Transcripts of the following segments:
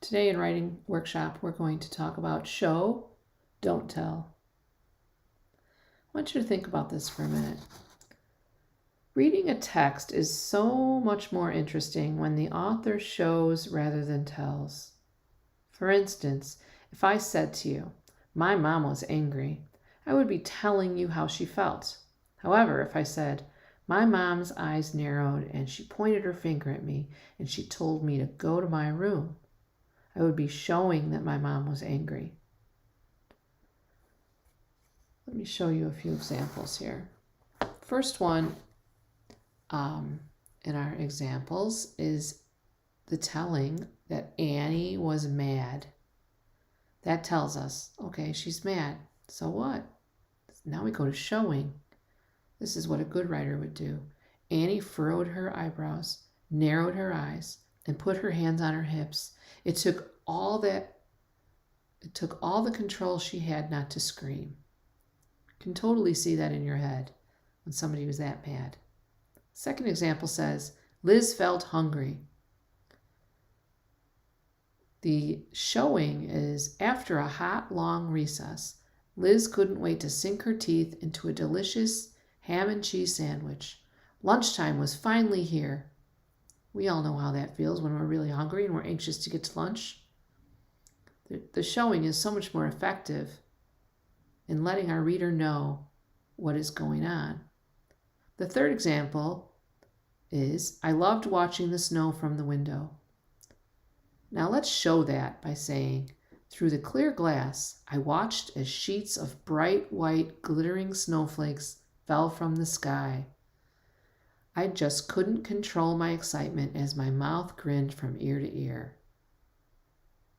Today in Writing Workshop, we're going to talk about show, don't tell. I want you to think about this for a minute. Reading a text is so much more interesting when the author shows rather than tells. For instance, if I said to you, "My mom was angry," I would be telling you how she felt. However, if I said, "My mom's eyes narrowed and she pointed her finger at me and she told me to go to my room," I would be showing that my mom was angry. Let me show you a few examples here. First one in our examples is the telling that Annie was mad. That tells us, okay, she's mad. So what? Now we go to showing. This is what a good writer would do. Annie furrowed her eyebrows, narrowed her eyes, and put her hands on her hips. It took all the control she had not to scream. You can totally see that in your head when somebody was that mad. Second example says, Liz felt hungry. The showing is after a hot, long recess, Liz couldn't wait to sink her teeth into a delicious ham and cheese sandwich. Lunchtime was finally here. We all know how that feels when we're really hungry and we're anxious to get to lunch. The showing is so much more effective in letting our reader know what is going on. The third example is, I loved watching the snow from the window. Now let's show that by saying, through the clear glass, I watched as sheets of bright white glittering snowflakes fell from the sky. I just couldn't control my excitement as my mouth grinned from ear to ear.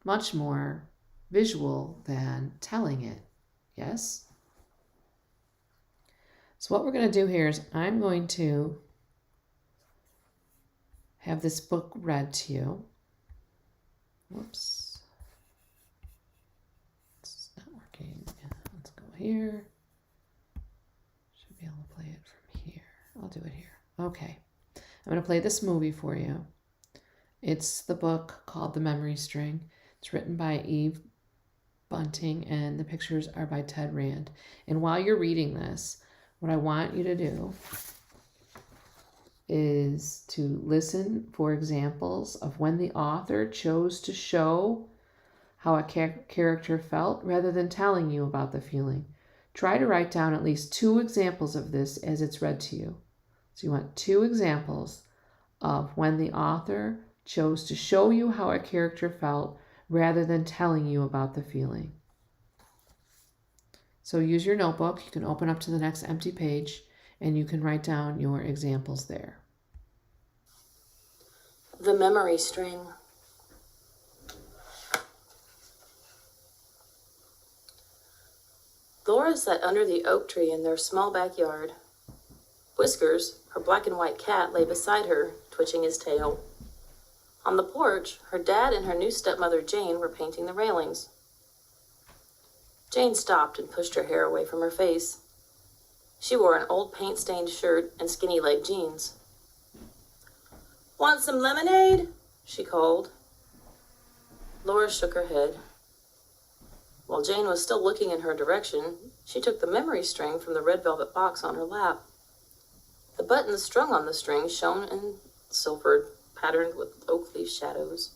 Much more visual than telling it, yes? So what we're going to do here is I'm going to have this book read to you. Whoops. It's not working. Let's go here. Should be able to play it from here. I'll do it here. Okay. I'm going to play this movie for you. It's the book called The Memory String. It's written by Eve Bunting, and the pictures are by Ted Rand. And while you're reading this, what I want you to do is to listen for examples of when the author chose to show how a character felt rather than telling you about the feeling. Try to write down at least 2 examples of this as it's read to you. So you want 2 examples of when the author chose to show you how a character felt rather than telling you about the feeling. So use your notebook. You can open up to the next empty page and you can write down your examples there. The Memory String. Laura sat under the oak tree in their small backyard. Whiskers, her black and white cat, lay beside her, twitching his tail. On the porch, her dad and her new stepmother Jane were painting the railings. Jane stopped and pushed her hair away from her face. She wore an old paint-stained shirt and skinny-leg jeans. "Want some lemonade?" she called. Laura shook her head. While Jane was still looking in her direction, she took the memory string from the red velvet box on her lap. The buttons strung on the string shone in silver, patterned with oak leaf shadows.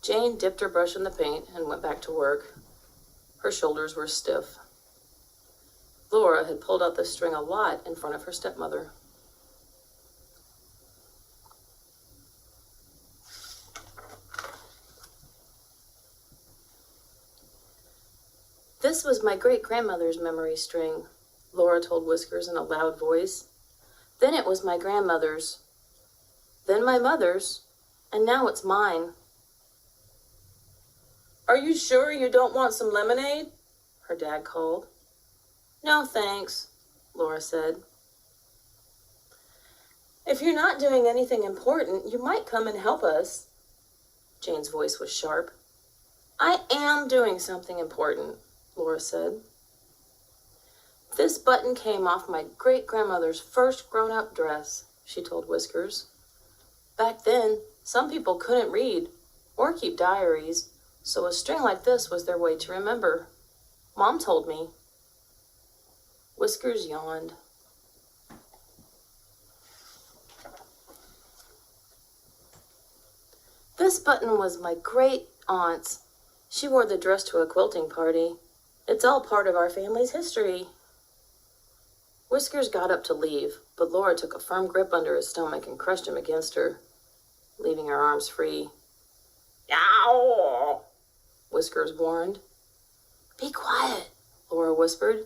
Jane dipped her brush in the paint and went back to work. Her shoulders were stiff. Laura had pulled out the string a lot in front of her stepmother. "This was my great-grandmother's memory string," Laura told Whiskers in a loud voice. "Then it was my grandmother's. Then my mother's. And now it's mine." "Are you sure you don't want some lemonade?" her dad called. "No, thanks," Laura said. "If you're not doing anything important, you might come and help us." Jane's voice was sharp. "I am doing something important," Laura said. "This button came off my great-grandmother's first grown-up dress," she told Whiskers. "Back then, some people couldn't read. or keep diaries, so a string like this was their way to remember. Mom told me. Whiskers yawned. This button was my great aunt's. She wore the dress to a quilting party. It's all part of our family's history. Whiskers got up to leave, but Laura took a firm grip under his stomach and crushed him against her, leaving her arms free. Yow! Whiskers warned. Be quiet, Laura whispered.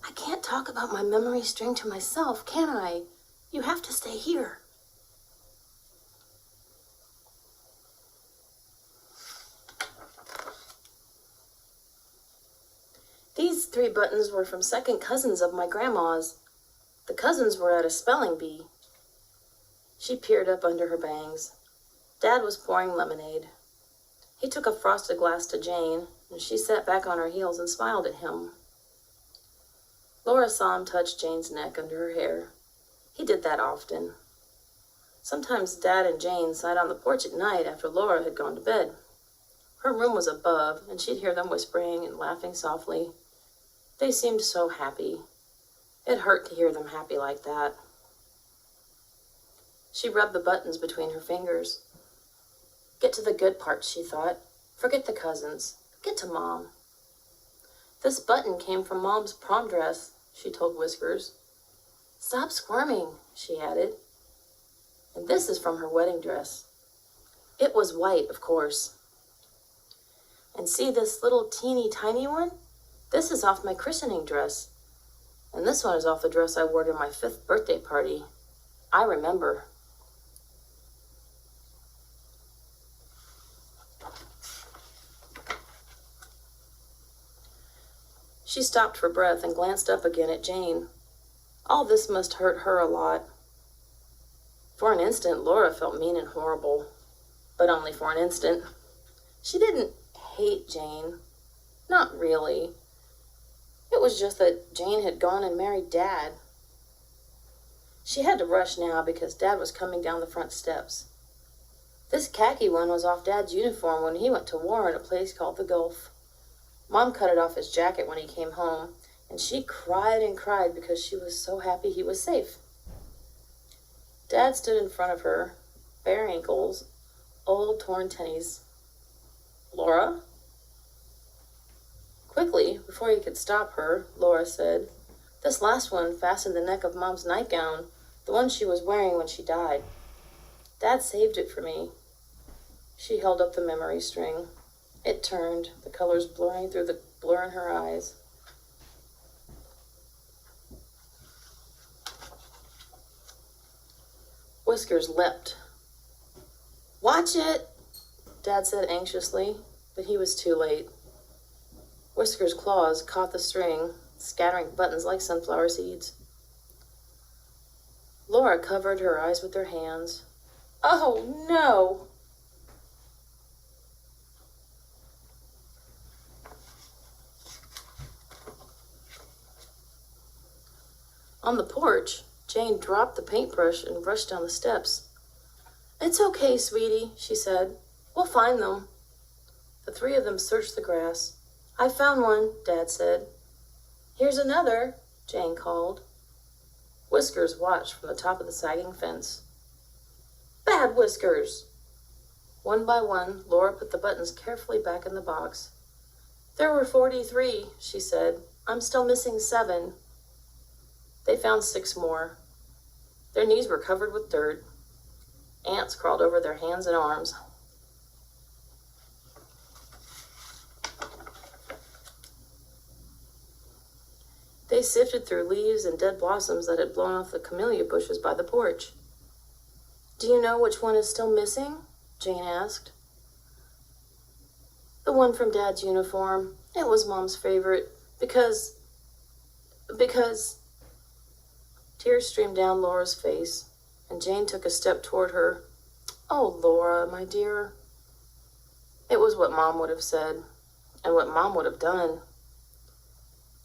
I can't talk about my memory string to myself, can I? You have to stay here. These 3 buttons were from second cousins of my grandma's. The cousins were at a spelling bee. She peered up under her bangs. Dad was pouring lemonade. He took a frosted glass to Jane, and she sat back on her heels and smiled at him. Laura saw him touch Jane's neck under her hair. He did that often. Sometimes Dad and Jane sat on the porch at night after Laura had gone to bed. Her room was above, and she'd hear them whispering and laughing softly. They seemed so happy. It hurt to hear them happy like that. She rubbed the buttons between her fingers. Get to the good parts, she thought. Forget the cousins. Get to Mom. This button came from Mom's prom dress, she told Whiskers. Stop squirming, she added. And this is from her wedding dress. It was white, of course. And see this little teeny tiny one? This is off my christening dress. And this one is off the dress I wore to my 5th birthday party. I remember. She stopped for breath and glanced up again at Jane. All this must hurt her a lot. For an instant, Laura felt mean and horrible. But only for an instant. She didn't hate Jane. Not really. It was just that Jane had gone and married Dad. She had to rush now because Dad was coming down the front steps. This khaki one was off Dad's uniform when he went to war in a place called the Gulf. Mom cut it off his jacket when he came home, and she cried and cried because she was so happy he was safe. Dad stood in front of her, bare ankles, old torn tennies. Laura? Quickly, before he could stop her, Laura said, This last one fastened the neck of Mom's nightgown, the one she was wearing when she died. Dad saved it for me. She held up the memory string. It turned, the colors blurring through the blur in her eyes. Whiskers leapt. Watch it, Dad said anxiously, but he was too late. Whiskers' claws caught the string, scattering buttons like sunflower seeds. Laura covered her eyes with her hands. Oh, no! On the porch, Jane dropped the paintbrush and rushed down the steps. It's okay, sweetie, she said. We'll find them. The 3 of them searched the grass. I found one, Dad said. Here's another, Jane called. Whiskers watched from the top of the sagging fence. Bad Whiskers! One by one, Laura put the buttons carefully back in the box. There were 43, she said. I'm still missing 7. They found 6 more. Their knees were covered with dirt. Ants crawled over their hands and arms. They sifted through leaves and dead blossoms that had blown off the camellia bushes by the porch. Do you know which one is still missing? Jane asked. The one from Dad's uniform. It was Mom's favorite because... Tears streamed down Laura's face, and Jane took a step toward her. Oh, Laura, my dear. It was what Mom would have said, and what Mom would have done.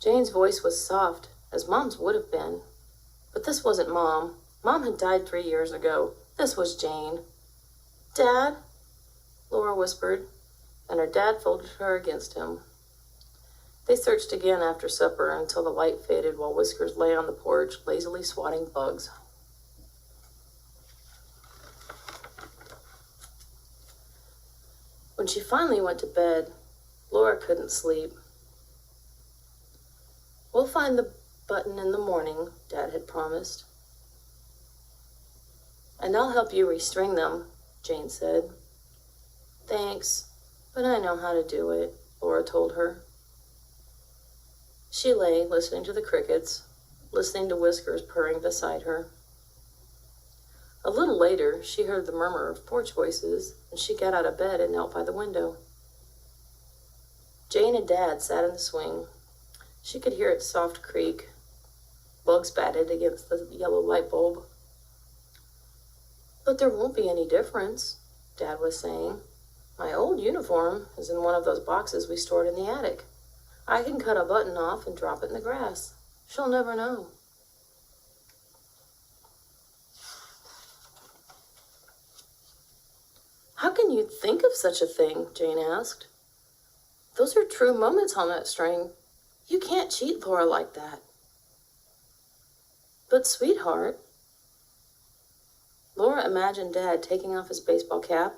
Jane's voice was soft, as Mom's would have been. But this wasn't Mom. Mom had died 3 years ago. This was Jane. Dad? Laura whispered, and her dad folded her against him. They searched again after supper until the light faded while Whiskers lay on the porch, lazily swatting bugs. When she finally went to bed, Laura couldn't sleep. "We'll find the button in the morning," Dad had promised. "And I'll help you restring them," Jane said. "Thanks, but I know how to do it," Laura told her. She lay, listening to the crickets, listening to Whiskers purring beside her. A little later, she heard the murmur of Porch voices, and she got out of bed and knelt by the window. Jane and Dad sat in the swing. She could hear its soft creak. Bugs batted against the yellow light bulb. "But there won't be any difference," Dad was saying. "My old uniform is in one of those boxes we stored in the attic. I can cut a button off and drop it in the grass. She'll never know." "How can you think of such a thing?" Jane asked. "Those are true moments on that string. You can't cheat Laura like that." "But sweetheart," Laura imagined Dad taking off his baseball cap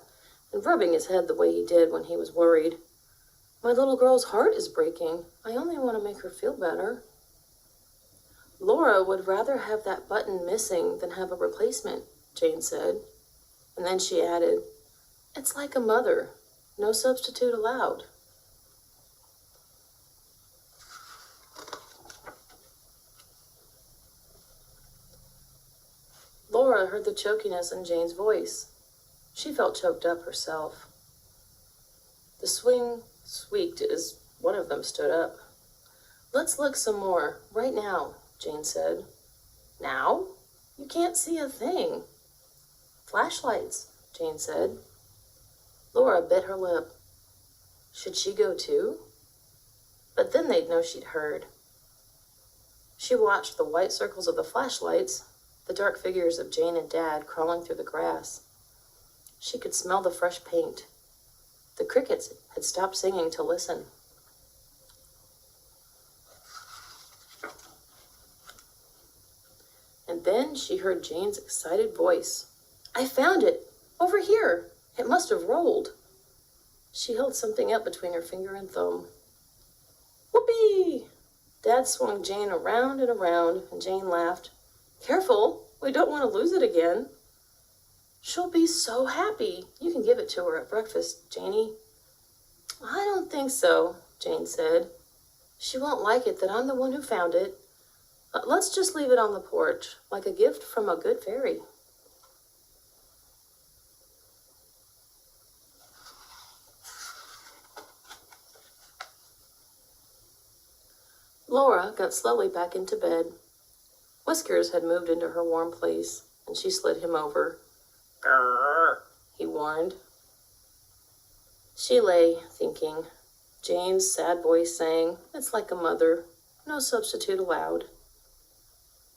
and rubbing his head the way he did when he was worried. "My little girl's heart is breaking. I only want to make her feel better." "Laura would rather have that button missing than have a replacement," Jane said. And then she added, "It's like a mother. No substitute allowed." Laura heard the chokiness in Jane's voice. She felt choked up herself. The swing squeaked as one of them stood up. "Let's look some more, right now," Jane said. "Now? You can't see a thing." "Flashlights," Jane said. Laura bit her lip. Should she go too? But then they'd know she'd heard. She watched the white circles of the flashlights, the dark figures of Jane and Dad crawling through the grass. She could smell the fresh paint. The crickets had stopped singing to listen. And then she heard Jane's excited voice. "I found it! Over here! It must have rolled." She held something up between her finger and thumb. "Whoopee!" Dad swung Jane around and around, and Jane laughed. "Careful! We don't want to lose it again." "She'll be so happy. You can give it to her at breakfast, Janie." "I don't think so," Jane said. "She won't like it that I'm the one who found it. Let's just leave it on the porch, like a gift from a good fairy." Laura got slowly back into bed. Whiskers had moved into her warm place, and she slid him over. "Grrr," he warned. She lay, thinking. Jane's sad voice saying, "It's like a mother. No substitute allowed."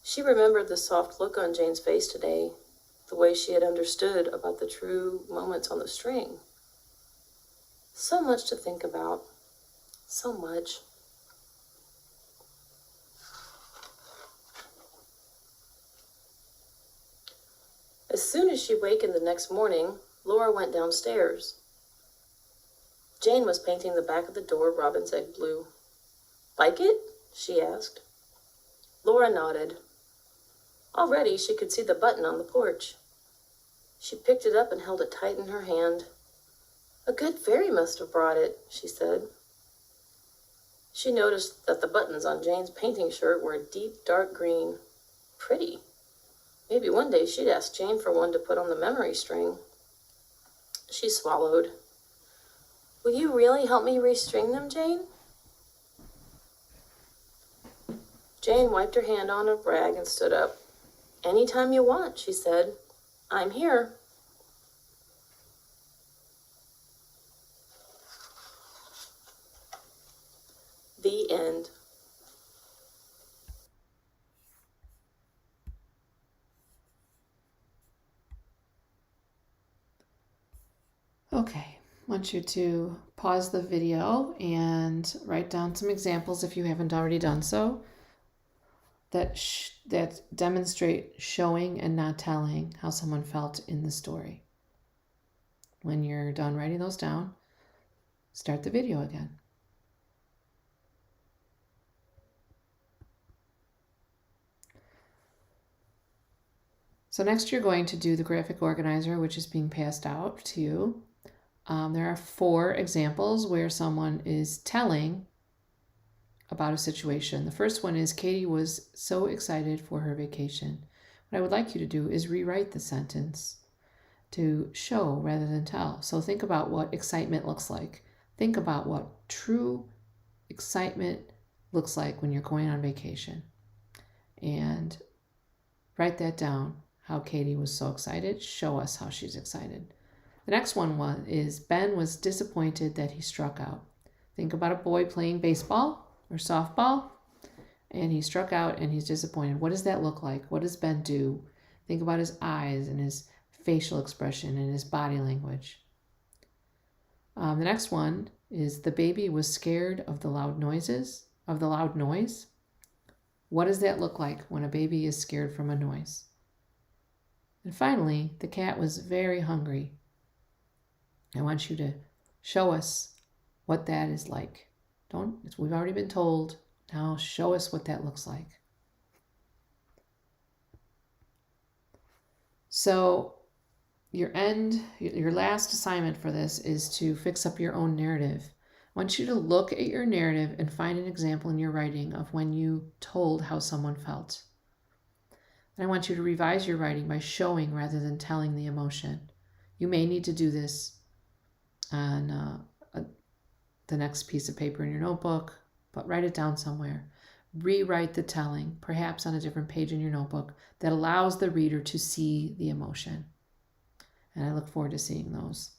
She remembered the soft look on Jane's face today, the way she had understood about the true moments on the string. So much to think about. So much. As soon as she wakened the next morning, Laura went downstairs. Jane was painting the back of the door robin's egg blue. "Like it?" she asked. Laura nodded. Already she could see the button on the porch. She picked it up and held it tight in her hand. "A good fairy must have brought it," she said. She noticed that the buttons on Jane's painting shirt were a deep dark green. Pretty. Maybe one day she'd ask Jane for one to put on the memory string. She swallowed. "Will you really help me restring them, Jane?" Jane wiped her hand on a rag and stood up. "Anytime you want," she said. "I'm here." The end. Okay, want you to pause the video and write down some examples if you haven't already done so that demonstrate showing and not telling how someone felt in the story. When you're done writing those down, start the video again. So next you're going to do the graphic organizer, which is being passed out to you. There are 4 examples where someone is telling about a situation. The first one is Katie was so excited for her vacation. What I would like you to do is rewrite the sentence to show rather than tell. So think about what excitement looks like. Think about what true excitement looks like when you're going on vacation. And write that down, how Katie was so excited. Show us how she's excited. The next one is Ben was disappointed that he struck out. Think about a boy playing baseball or softball, and he struck out and he's disappointed. What does that look like? What does Ben do? Think about his eyes and his facial expression and his body language. The next one is the baby was scared of the loud noise. What does that look like when a baby is scared from a noise? And finally, the cat was very hungry. I want you to show us what that is like. We've already been told. Now show us what that looks like. So your last assignment for this is to fix up your own narrative. I want you to look at your narrative and find an example in your writing of when you told how someone felt. And I want you to revise your writing by showing rather than telling the emotion. You may need to do this on the next piece of paper in your notebook, but write it down somewhere. Rewrite the telling, perhaps on a different page in your notebook, that allows the reader to see the emotion. And I look forward to seeing those.